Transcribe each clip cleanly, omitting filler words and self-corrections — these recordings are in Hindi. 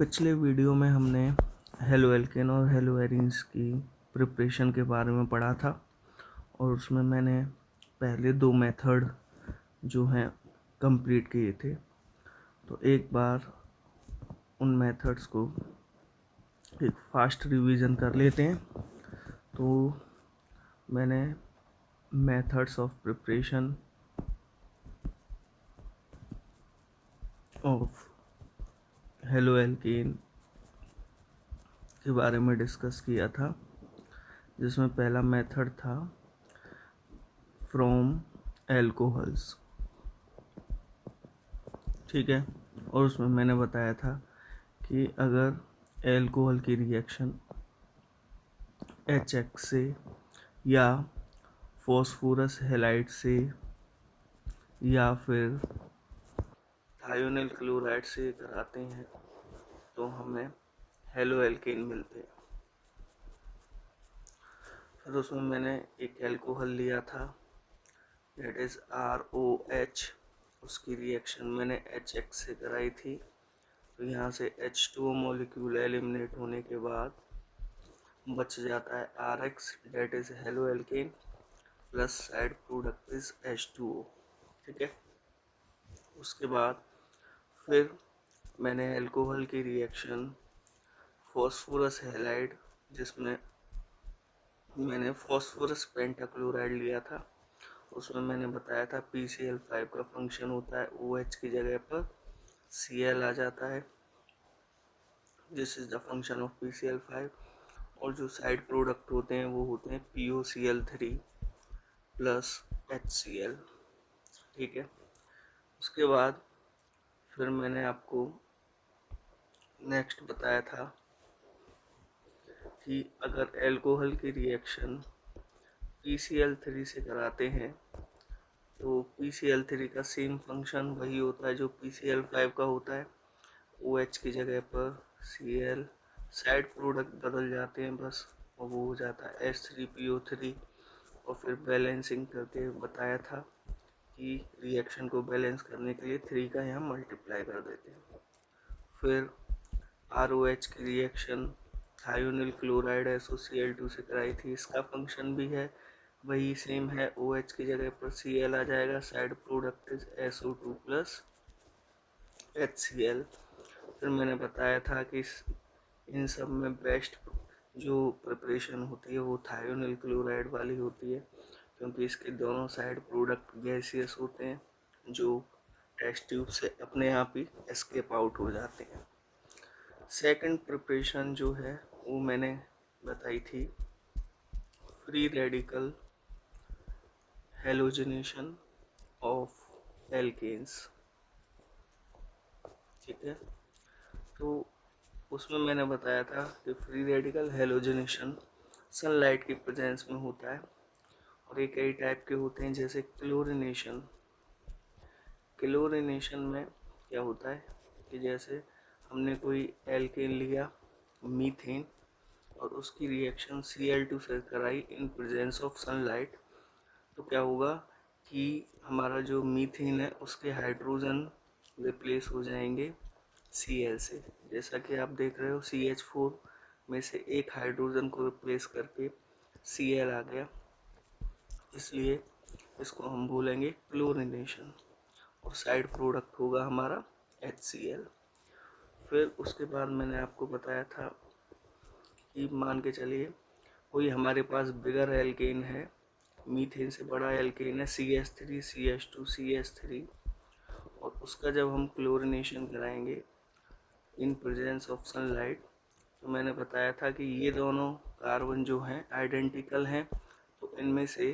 पिछले वीडियो में हमने हेलो एल्केन और हेलो एरीन्स की प्रिपरेशन के बारे में पढ़ा था और उसमें मैंने पहले दो मेथड जो हैं कंप्लीट किए थे। तो एक बार उन मेथड्स को एक फास्ट रिवीजन कर लेते हैं। तो मैंने methods of preparation of halo alkane के बारे में डिस्कस किया था, जिसमें पहला मेथड था फ्रॉम एल्कोहल्स, ठीक है। और उसमें मैंने बताया था कि अगर एल्कोहल की रिएक्शन HX से या फॉस्फोरस हैलाइड से या फिर थायोनिल क्लोराइड से कराते हैं तो हमें हेलो एल्केन मिलते हैं। फिर उसमें मैंने एक एल्कोहल लिया था, दैट इज़ ROH। उसकी रिएक्शन मैंने HX से कराई थी। तो यहाँ से H2O मॉलिक्यूल एलिमिनेट होने के बाद बच जाता है RX, that is halo alkane, plus side product is H2O, ठीक है। उसके बाद फिर मैंने एल्कोहल की रिएक्शन फॉस्फोरस हैलाइड, जिसमें मैंने फॉस्फोरस पेंटाक्लोराइड लिया था, उसमें मैंने बताया था PCl5 का फंक्शन होता है OH की जगह पर Cl आ जाता है, this is the function of PCl5। और जो साइड प्रोडक्ट होते हैं वो होते हैं POCl3 प्लस HCl, ठीक है। उसके बाद फिर मैंने आपको नेक्स्ट बताया था कि अगर एल्कोहल की रिएक्शन PCl3 से कराते हैं तो PCl3 का सेम फंक्शन वही होता है जो PCl5 का होता है, OH की जगह पर Cl, साइड प्रोडक्ट बदल जाते हैं बस, और वो हो जाता है H3PO3। और फिर बैलेंसिंग करके बताया था कि रिएक्शन को बैलेंस करने के लिए 3 का यहाँ मल्टीप्लाई कर देते हैं। फिर ROH की रिएक्शन थायोनिल क्लोराइड SOCl2 से कराई थी, इसका फंक्शन भी है वही सेम है, OH की जगह पर Cl आ जाएगा, side product is SO2 plus HCl। फिर मैंने बताया था कि इन सब में बेस्ट जो प्रिपरेशन होती है वो थायोनिल क्लोराइड वाली होती है, क्योंकि इसके दोनों साइड प्रोडक्ट गैसियस होते हैं जो टेस्ट ट्यूब से अपने आप ही एस्केप आउट हो जाते हैं। सेकंड प्रिपरेशन जो है वो मैंने बताई थी free radical halogenation of alkenes, ठीक है। तो उसमें मैंने बताया था कि फ्री रेडिकल हेलोजिनेशन सनलाइट की प्रेजेंस में होता है, और ये कई टाइप के होते हैं, जैसे क्लोरिनेशन। क्लोरिनेशन में क्या होता है कि जैसे हमने कोई एल्केन लिया मीथेन और उसकी रिएक्शन Cl2 से कराई इन प्रेजेंस ऑफ सनलाइट, तो क्या होगा कि हमारा जो मीथेन है उसके हाइड्रोजन रिप्लेस हो जाएंगे Cl से। जैसा कि आप देख रहे हो CH4 में से एक हाइड्रोजन को रिप्लेस करके Cl आ गया, इसलिए इसको हम बोलेंगे क्लोरिनेशन, और साइड प्रोडक्ट होगा हमारा HCl। फिर उसके बाद मैंने आपको बताया था कि मान के चलिए कोई हमारे पास बिगर एल्केन है, मीथेन से बड़ा एल्केन है CH3 CH2 CH3, और उसका जब हम क्लोरिनेशन कराएंगे इन प्रेजेंस ऑफ सनलाइट, तो मैंने बताया था कि ये दोनों कार्बन जो हैं आइडेंटिकल हैं, तो इनमें से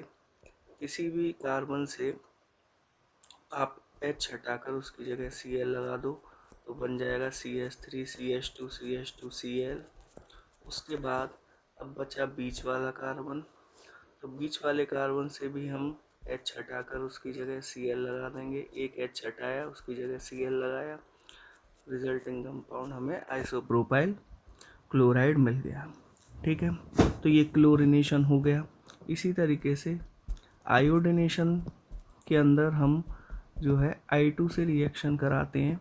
किसी भी कार्बन से आप H हटाकर उसकी जगह Cl लगा दो तो बन जाएगा CH3 CH2 CH2 Cl। उसके बाद अब बचा बीच वाला कार्बन, तो बीच वाले कार्बन से भी हम H हटाकर उसकी जगह Cl लगा देंगे, एक H हटाया उसकी जगह Cl लगाया, रिजल्टिंग कंपाउंड हमें आइसोप्रोपाइल क्लोराइड मिल गया, ठीक है। तो ये क्लोरिनेशन हो गया। इसी तरीके से आयोडिनेशन के अंदर हम जो है I2 से रिएक्शन कराते हैं,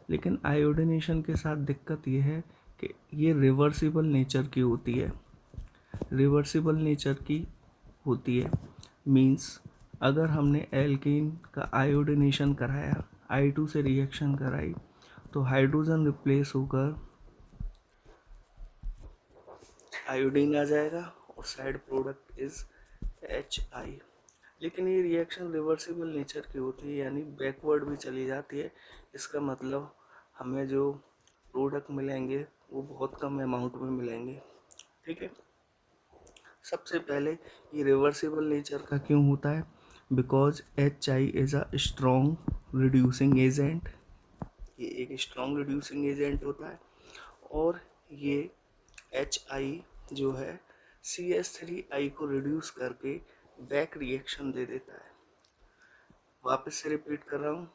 लेकिन आयोडीनेशन के साथ दिक्कत ये है कि ये रिवर्सिबल नेचर की होती है। रिवर्सिबल नेचर की होती है मीन्स अगर हमने एल्केन का आयोडीनेशन कराया, I2 से रिएक्शन कराई, तो हाइड्रोजन रिप्लेस होकर आयोडीन आ जाएगा और साइड प्रोडक्ट इज HI। लेकिन ये रिएक्शन रिवर्सिबल नेचर की होती है, यानी बैकवर्ड भी चली जाती है। इसका मतलब हमें जो प्रोडक्ट मिलेंगे वो बहुत कम अमाउंट में मिलेंगे। ठीक है, सबसे पहले ये रिवर्सिबल नेचर का क्यों होता है? Because HI is a strong reducing agent. ये एक स्ट्रॉन्ग रिड्यूसिंग एजेंट होता है और ये HI जो है CH3I को रिड्यूस करके बैक रिएक्शन दे देता है। वापस से रिपीट कर रहा हूँ,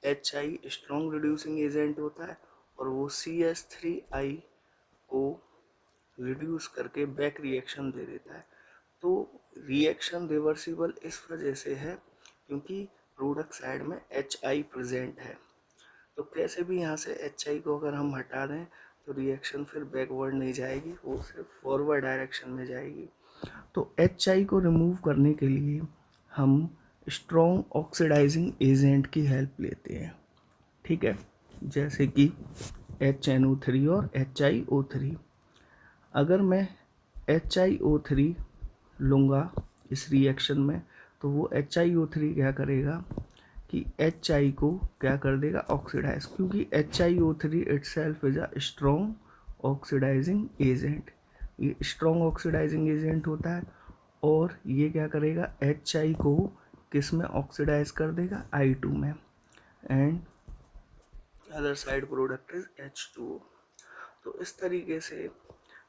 HI स्ट्रॉन्ग रिड्यूसिंग एजेंट होता है और वो CH3I को रिड्यूस करके बैक रिएक्शन दे देता है। तो रिएक्शन रिवर्सिबल इस वजह से है क्योंकि प्रोडक्ट साइड में HI प्रेजेंट है। तो कैसे भी यहाँ से HI को अगर हम हटा दें तो रिएक्शन फिर बैकवर्ड नहीं जाएगी, वो सिर्फ फॉरवर्ड डायरेक्शन में जाएगी। तो HI को रिमूव करने के लिए हम स्ट्रॉन्ग ऑक्सीडाइजिंग एजेंट की हेल्प लेते हैं। ठीक है, जैसे कि HNO3 और HiO3। अगर मैं HiO3 लूँगा इस रिएक्शन में तो वो HiO3 क्या करेगा कि HI को क्या कर देगा, ऑक्सीडाइज, क्योंकि HiO3 itself is a strong oxidising agent. ये स्ट्रॉन्ग ऑक्सीडाइजिंग एजेंट होता है और ये क्या करेगा, HI को किस में ऑक्सीडाइज कर देगा, I2 में, and other side product is H2O। तो इस तरीके से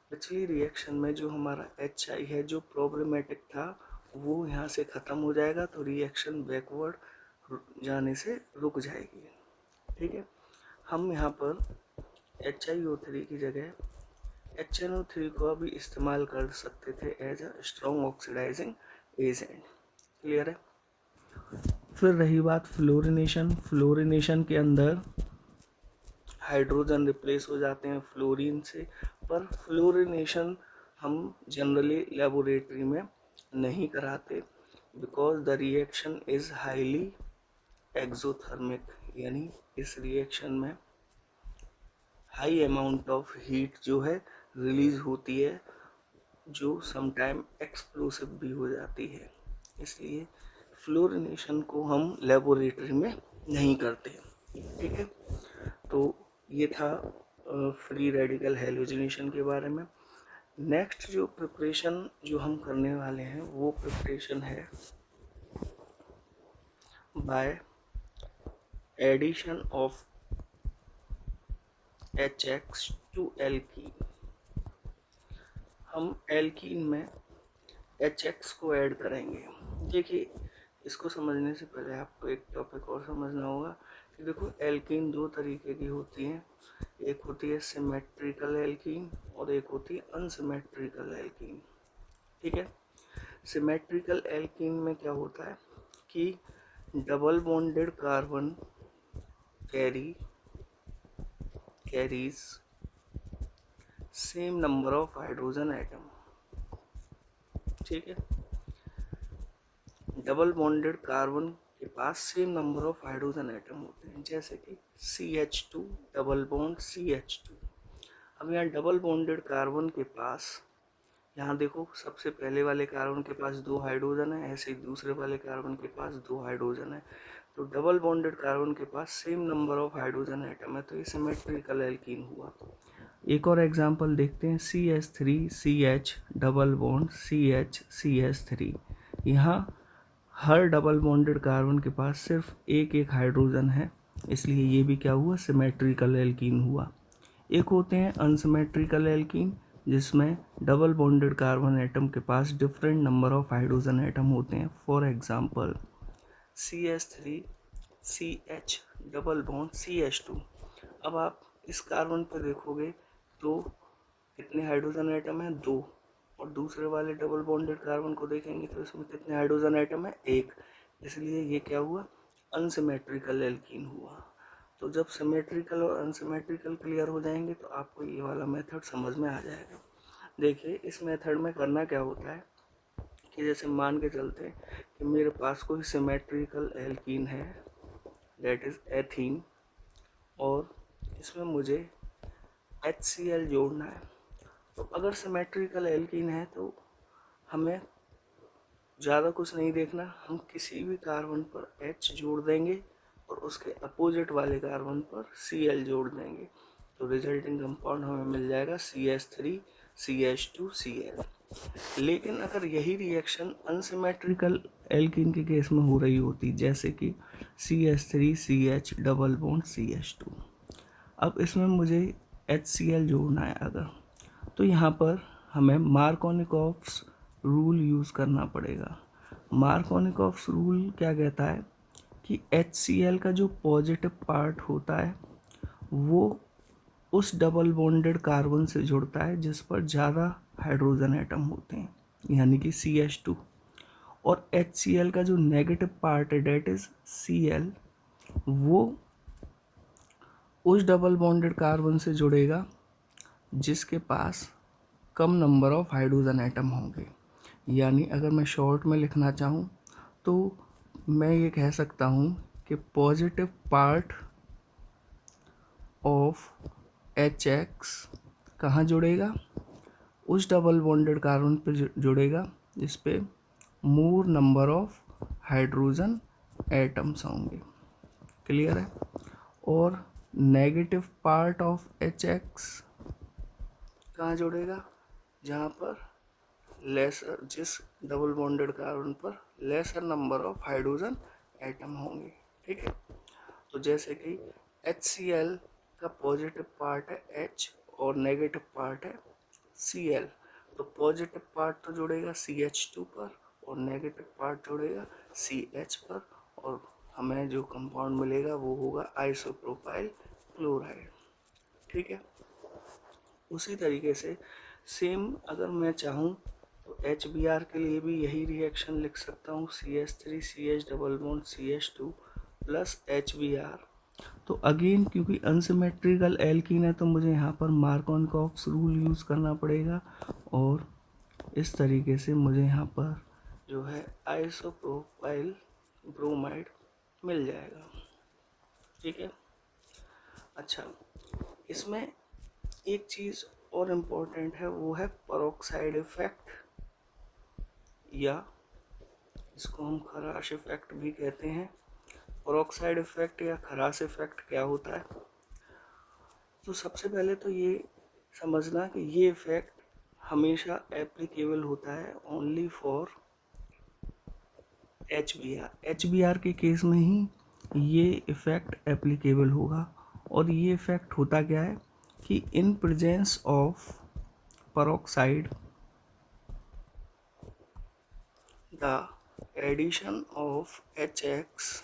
पिछली रिएक्शन में जो हमारा HI है जो प्रॉब्लमेटिक था वो यहाँ से ख़त्म हो जाएगा, तो रिएक्शन बैकवर्ड जाने से रुक जाएगी। ठीक है, हम यहाँ पर HiO3 की जगह HNO3 को अभी इस्तेमाल कर सकते थे as a strong oxidising agent. Clear है? फिर रही बात फ्लोरिनेशन। फ्लोरिनेशन के अंदर हाइड्रोजन रिप्लेस हो जाते हैं फ्लोरीन से, पर फ्लोरिनेशन हम जनरली लेबोरेटरी में नहीं कराते because the reaction is highly exothermic, यानी इस रिएक्शन में हाई अमाउंट ऑफ हीट जो है रिलीज होती है जो समटाइम एक्सप्लोसिव भी हो जाती है, इसलिए फ्लोरिनेशन को हम लेबोरेटरी में नहीं करते। ठीक है, तो ये था फ्री रेडिकल हैलोजिनेशन के बारे में। नेक्स्ट जो प्रिपरेशन जो हम करने वाले हैं वो प्रिपरेशन है by addition of HX to alkene. हम एल्कीन में HX को ऐड करेंगे। देखिए, इसको समझने से पहले आपको एक टॉपिक और समझना होगा कि देखो एल्कीन दो तरीके की होती हैं, एक होती है सिमेट्रिकल एल्कीन और एक होती है अनसिमेट्रिकल एल्कीन। ठीक है, सिमेट्रिकल एल्कीन में क्या होता है कि double bonded carbon carries same number of hydrogen atom. ठीक है, डबल बॉन्डेड कार्बन के पास same number of hydrogen atom होते हैं, जैसे कि CH2 डबल बॉन्ड CH2। अब यहाँ डबल बॉन्डेड कार्बन के पास, यहाँ देखो सबसे पहले वाले कार्बन के पास 2 हाइड्रोजन है, ऐसे ही दूसरे वाले कार्बन के पास 2 हाइड्रोजन है, तो डबल बॉन्डेड कार्बन के पास same number of hydrogen atom है, तो ये सिमेट्रिकल एल्कीन हुआ। एक और एग्जांपल देखते हैं, CH3CH डबल बॉन्ड CH यहाँ हर डबल बॉन्डेड कार्बन के पास सिर्फ एक एक हाइड्रोजन है, इसलिए ये भी क्या हुआ, सिमेट्रिकल एल्कीन हुआ। एक होते हैं अनसिमेट्रिकल एल्कीन जिसमें डबल बॉन्डेड कार्बन एटम के पास different number of hydrogen atom होते हैं। For example CH3CH double bond CH2। अब आप इस कार्बन पर देखोगे तो कितने हाइड्रोजन एटम हैं, 2, और दूसरे वाले डबल बॉन्डेड कार्बन को देखेंगे तो इसमें कितने हाइड्रोजन एटम है, 1, इसलिए ये क्या हुआ, अनसिमेट्रिकल एल्कीन हुआ। तो जब सिमेट्रिकल और अनसिमेट्रिकल क्लियर हो जाएंगे तो आपको ये वाला मेथड समझ में आ जाएगा। देखिए इस मेथड में करना क्या होता है कि जैसे मान के चलते हैं कि मेरे पास कोई सिमेट्रिकल एल्कीन है, दैट इज एथीन, और इसमें मुझे HCl जोड़ना है। तो अगर सिमेट्रिकल एल्कीन है तो हमें ज़्यादा कुछ नहीं देखना, हम किसी भी कार्बन पर H जोड़ देंगे और उसके अपोजिट वाले कार्बन पर Cl जोड़ देंगे, तो रिजल्टिंग कंपाउंड हमें मिल जाएगा CH3CH2Cl। लेकिन अगर यही रिएक्शन अनसिमेट्रिकल एल्कीन के केस में हो रही होती, जैसे कि CH3CH डबल बॉन्ड CH2, अब इसमें मुझे HCl जोड़ना है अगर, तो यहाँ पर हमें मार्कोनिकॉफ्स रूल यूज़ करना पड़ेगा। मार्कोनिकॉफ्स रूल क्या कहता है कि HCl का जो पॉजिटिव पार्ट होता है वो उस डबल बॉन्डेड कार्बन से जुड़ता है जिस पर ज़्यादा हाइड्रोजन एटम होते हैं, यानी कि CH2, और HCl का जो नेगेटिव पार्ट है डेट इज Cl, वो उस डबल बॉन्डेड कार्बन से जुड़ेगा जिसके पास कम नंबर ऑफ हाइड्रोजन एटम होंगे। यानी अगर मैं शॉर्ट में लिखना चाहूँ तो मैं ये कह सकता हूँ कि पॉजिटिव पार्ट ऑफ HX कहाँ जुड़ेगा, उस डबल बॉन्डेड कार्बन पर जुड़ेगा जिस पे मोर नंबर ऑफ हाइड्रोजन एटम्स होंगे। क्लियर है। और नेगेटिव पार्ट ऑफ HX कहाँ जुड़ेगा, जहाँ पर लेसर, जिस डबल बॉन्डेड कार्बन पर laser number of hydrogen atom होंगे। ठीक है। तो जैसे कि HCl का पॉजिटिव पार्ट है H और नेगेटिव पार्ट है Cl, तो पॉजिटिव पार्ट तो जुड़ेगा CH2 पर और नेगेटिव पार्ट जुड़ेगा CH पर, और हमें जो कंपाउंड मिलेगा वो होगा आइसोप्रोपाइल क्लोराइड। ठीक है। उसी तरीके से सेम अगर मैं चाहूँ तो HBr के लिए भी यही रिएक्शन लिख सकता हूँ, CH3CH double bond CH2 plus HBr। तो अगेन क्योंकि अनसिमेट्रिकल एल्कीन है तो मुझे यहाँ पर मार्कोनिकॉफ्स रूल यूज़ करना पड़ेगा, और इस तरीके से मुझे यहाँ पर जो है आइसोप्रोपाइल ब्रोमाइड मिल जाएगा। ठीक है। अच्छा, इसमें एक चीज़ और इम्पोर्टेंट है, वो है पेरोक्साइड इफेक्ट, या इसको हम खराश इफेक्ट भी कहते हैं। पेरोक्साइड इफेक्ट या खराश इफेक्ट क्या होता है, तो सबसे पहले तो ये समझना कि ये इफेक्ट हमेशा एप्लीकेबल होता है ओनली फॉर HBr के केस में ही ये इफेक्ट एप्लीकेबल होगा। और ये इफेक्ट होता क्या है कि in presence of peroxide the addition of HX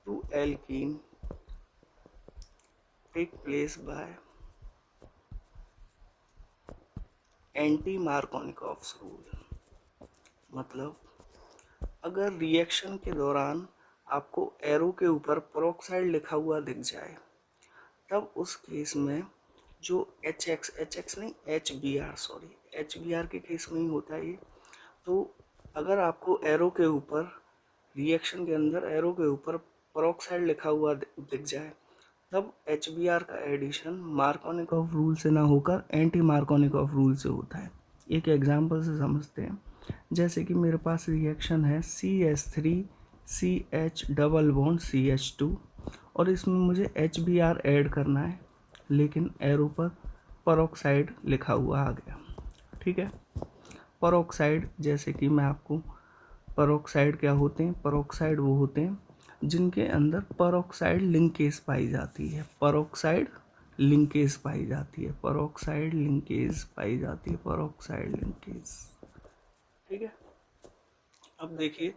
to alkene take place by anti Markovnikov's rule. मतलब अगर रिएक्शन के दौरान आपको एरो के ऊपर पेरोक्साइड लिखा हुआ दिख जाए, तब उस केस में जो HX नहीं HBr के केस में ही होता है ये। तो अगर आपको एरो के ऊपर, रिएक्शन के अंदर एरो के ऊपर पेरोक्साइड लिखा हुआ दिख जाए, तब HBr का एडिशन मार्कोनिकॉफ रूल से ना होकर एंटी मार्कोनिकॉफ रूल से होता है। एक एग्जांपल से समझते हैं। जैसे कि मेरे पास रिएक्शन है CH3CH डबल बॉन्ड CH2, और इसमें मुझे HBr ऐड करना है, लेकिन एरो पर पेरोक्साइड लिखा हुआ आ गया। ठीक है। पेरोक्साइड, जैसे कि मैं आपको, पेरोक्साइड क्या होते हैं, पेरोक्साइड वो होते हैं जिनके अंदर पेरोक्साइड लिंकेज पाई जाती है, पेरोक्साइड लिंकेज पाई जाती है, पेरोक्साइड लिंकेज पाई जाती है, पेरोक्साइड लिंकेज। ठीक है। अब देखिए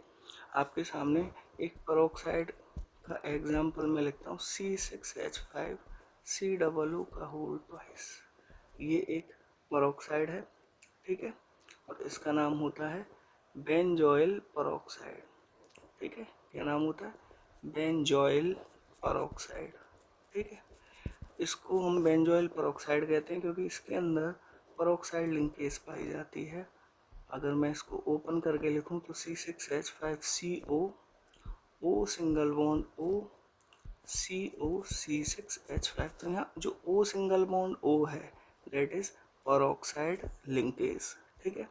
आपके सामने एक पेरोक्साइड का एग्जाम्पल मैं लिखता हूँ, C6H5COO का होल ट्वाइस। ये एक पेरोक्साइड है। ठीक है। और इसका नाम होता है बेंजोइल पेरोक्साइड। ठीक है। क्या नाम होता है, बेंजोइल पेरोक्साइड। ठीक है, इसको हम बेंजोइल पेरोक्साइड कहते हैं क्योंकि इसके अंदर पेरोक्साइड लिंकेज पाई जाती है। अगर मैं इसको ओपन करके लिखूं तो C6H5CO, O single bond O, CO C6H5। तो यहाँ जो O सिंगल बॉन्ड O है दैट इज पेरोक्साइड लिंकेज। ठीक है,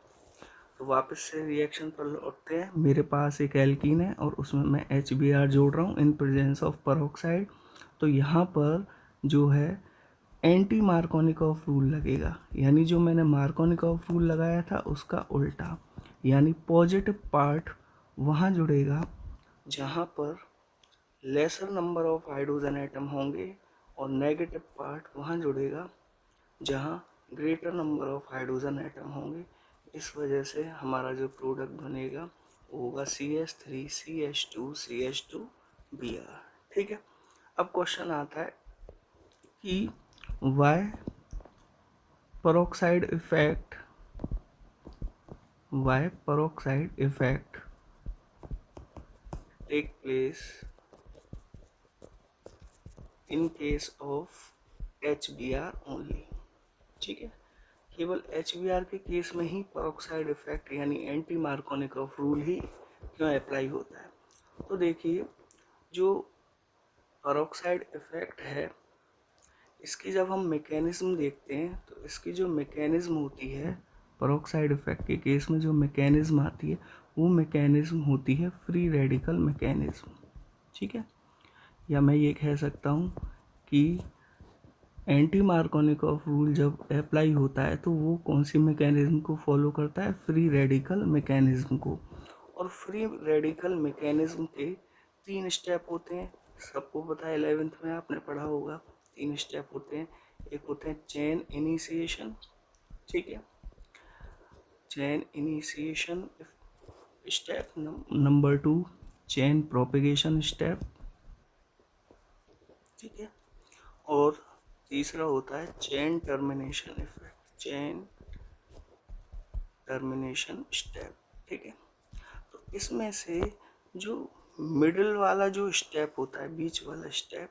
तो वापस से रिएक्शन पर लौटते हैं। मेरे पास एक एल्कीन है और उसमें मैं HBr जोड़ रहा हूँ इन प्रेजेंस ऑफ पेरोक्साइड। तो यहाँ पर जो है एंटी मार्कोनिकॉफ रूल लगेगा, यानी जो मैंने मार्कोनिकॉफ रूल लगाया था उसका उल्टा, यानी पॉजिटिव पार्ट वहाँ जुड़ेगा जहाँ पर laser number of hydrogen atom होंगे और नेगेटिव पार्ट वहाँ जुड़ेगा जहाँ greater number of hydrogen atom होंगे। इस वजह से हमारा जो प्रोडक्ट बनेगा वो होगा CH3CH2CH2Br। ठीक है, अब क्वेश्चन आता है कि Y peroxide effect take place in case of HBr only। ठीक है, केवल HBr के केस में ही peroxide इफेक्ट यानी एंटी मार्कोनिकॉफ रूल ही क्यों अप्लाई होता है। तो देखिए, जो peroxide इफेक्ट है इसकी जब हम मैकेनिज्म देखते हैं तो इसकी जो मैकेनिज्म होती है पेरोक्साइड इफेक्ट के केस में जो मैकेनिज्म आती है वो मैकेनिज्म होती है फ्री रेडिकल मैकेनिज्म। ठीक है, या मैं ये कह सकता हूँ कि एंटी मार्कोनिकॉफ रूल जब अप्लाई होता है तो वो कौन सी मैकेनिज्म को फॉलो करता है, फ्री रेडिकल मैकेनिज्म को। और फ्री रेडिकल मैकेनिज्म के 3 स्टेप होते हैं, सबको पता है 11th में आपने पढ़ा होगा। 3 स्टेप होते हैं, एक होते हैं चेन इनिशिएशन। ठीक है, chain initiation step. Number 2 chain propagation step. ठीक है, और तीसरा होता है chain termination effect, chain termination step. ठीक है, तो इसमें से जो मिडिल वाला जो स्टेप होता है, बीच वाला स्टेप,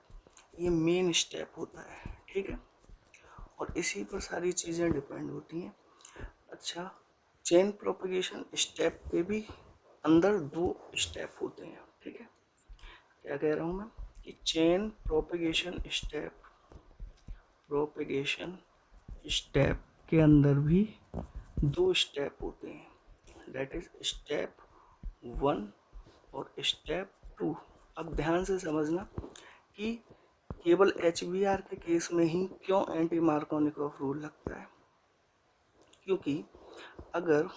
ये मेन स्टेप होता है। ठीक है, और इसी पर सारी चीज़ें डिपेंड होती हैं। अच्छा, चेन प्रोपेगेशन स्टेप पे भी अंदर 2 स्टेप होते हैं। ठीक है, क्या कह रहा हूँ मैं कि चेन प्रोपेगेशन स्टेप के अंदर भी 2 स्टेप होते हैं, दैट इज स्टेप 1 और स्टेप 2। अब ध्यान से समझना कि केवल HBr के केस में ही क्यों एंटी मार्कोनिकॉफ रूल लगता है, क्योंकि अगर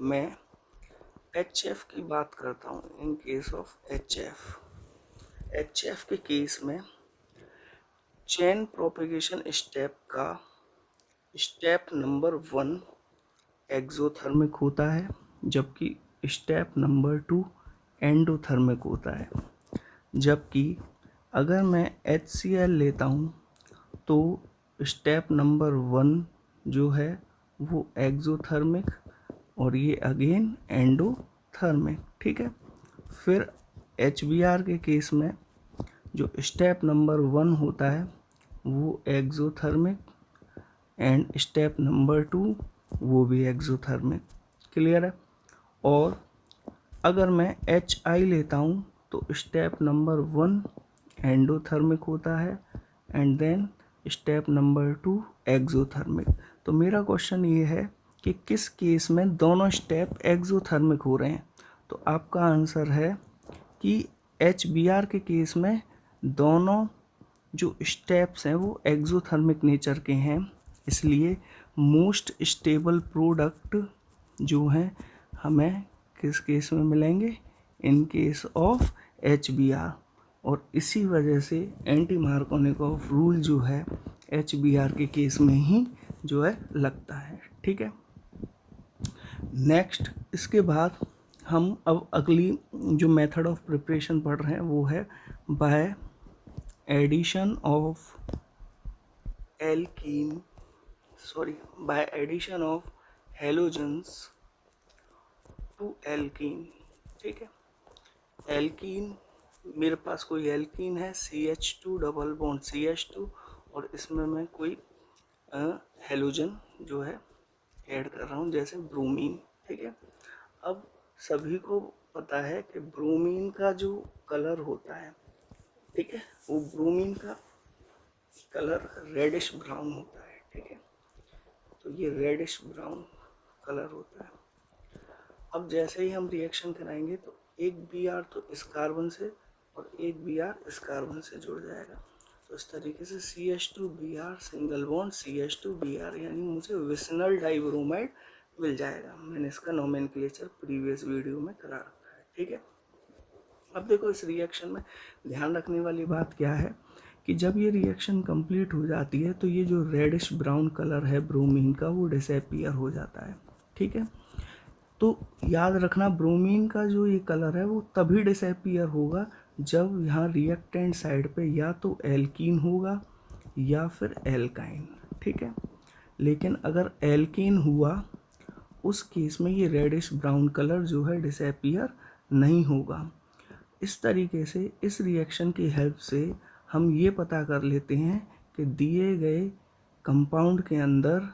मैं HF की बात करता हूँ, इन केस ऑफ HF के केस में चेन प्रोपेगेशन स्टेप का स्टेप नंबर 1 एक्सोथर्मिक होता है जबकि स्टेप नंबर 2 एंडोथर्मिक होता है। जबकि अगर मैं HCl लेता हूँ तो स्टेप नंबर 1 जो है वो एक्सोथर्मिक और ये अगेन एंडोथर्मिक। ठीक है, फिर HBr के केस में जो स्टेप नंबर 1 होता है वो एक्सोथर्मिक एंड स्टेप नंबर 2 वो भी एक्सोथर्मिक। क्लियर है, और अगर मैं HI लेता हूँ तो स्टेप नंबर 1 एंडोथर्मिक होता है and then step number 2 exothermic. तो मेरा क्वेश्चन ये है कि किस केस में दोनों स्टेप एक्सोथर्मिक हो रहे हैं। तो आपका आंसर है कि HBr के केस में दोनों जो स्टेप्स हैं वो एक्सोथर्मिक नेचर के हैं, इसलिए मोस्ट स्टेबल प्रोडक्ट जो हैं हमें किस केस में मिलेंगे, इन केस ऑफ HBr। और इसी वजह से एंटी मार्कोनिकॉफ रूल जो है HBr के केस में ही जो है लगता है। ठीक है, नेक्स्ट इसके बाद हम अब अगली जो मेथड ऑफ प्रिपरेशन पढ़ रहे हैं वो है by addition of halogens to alkene. ठीक है, एल्कीन मेरे पास कोई एल्कीन है CH2 डबल बॉन्ड CH2 और इसमें मैं कोई हेलोजन जो है ऐड कर रहा हूँ जैसे ब्रोमीन, ठीक है। अब सभी को पता है कि ब्रोमीन का जो कलर होता है, ठीक है, वो ब्रोमीन का कलर रेडिश ब्राउन होता है, ठीक है। तो ये रेडिश ब्राउन कलर होता है। अब जैसे ही हम रिएक्शन कराएंगे तो एक Br तो इस कार्बन से और एक Br इस कार्बन से जुड़ जाएगा। तो इस तरीके से CH2Br सिंगल बॉन्ड CH2Br यानी मुझे विसिनल डाइब्रोमाइड मिल जाएगा। मैंने इसका नोमेनक्लेचर प्रीवियस वीडियो में करा रखा है, ठीक है। अब देखो इस रिएक्शन में ध्यान रखने वाली बात क्या है कि जब ये रिएक्शन कंप्लीट हो जाती है तो ये जो रेडिश ब्राउन कलर है ब्रोमीन का वो डिसअपीयर हो जाता है, ठीक है। तो याद रखना ब्रोमीन का जो ये कलर है वो तभी डिसअपीयर होगा जब यहाँ रिएक्टेंट साइड पे या तो एल्कीन होगा या फिर एल्काइन, ठीक है। लेकिन अगर एल्कीन हुआ उस केस में ये रेडिश ब्राउन कलर जो है डिसअपीयर नहीं होगा। इस तरीके से इस रिएक्शन की हेल्प से हम ये पता कर लेते हैं कि दिए गए कंपाउंड के अंदर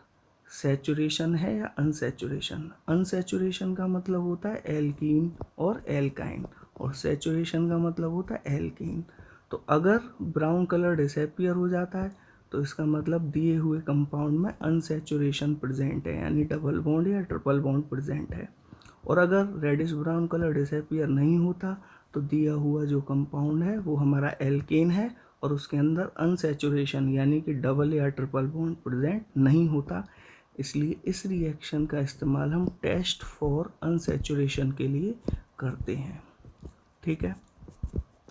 सैचुरेशन है या अनसैचुरेशन। अनसैचुरेशन का मतलब होता है एल्कीन और एल्काइन और सैचुरेशन का मतलब होता है एल्कीन। तो अगर ब्राउन कलर डिसअपीयर हो जाता है तो इसका मतलब दिए हुए कंपाउंड में अनसैचुरेशन प्रेजेंट है यानी डबल बॉन्ड या ट्रिपल बॉन्ड प्रेजेंट है। और अगर रेडिश ब्राउन कलर डिसअपीयर नहीं होता तो दिया हुआ जो कंपाउंड है वो हमारा एल्केन है और उसके अंदर अनसैचुरेशन यानी कि डबल या ट्रिपल बॉन्ड प्रेजेंट नहीं होता। इसलिए इस रिएक्शन का इस्तेमाल हम टेस्ट फॉर अनसैचुरेशन के लिए करते हैं, ठीक है।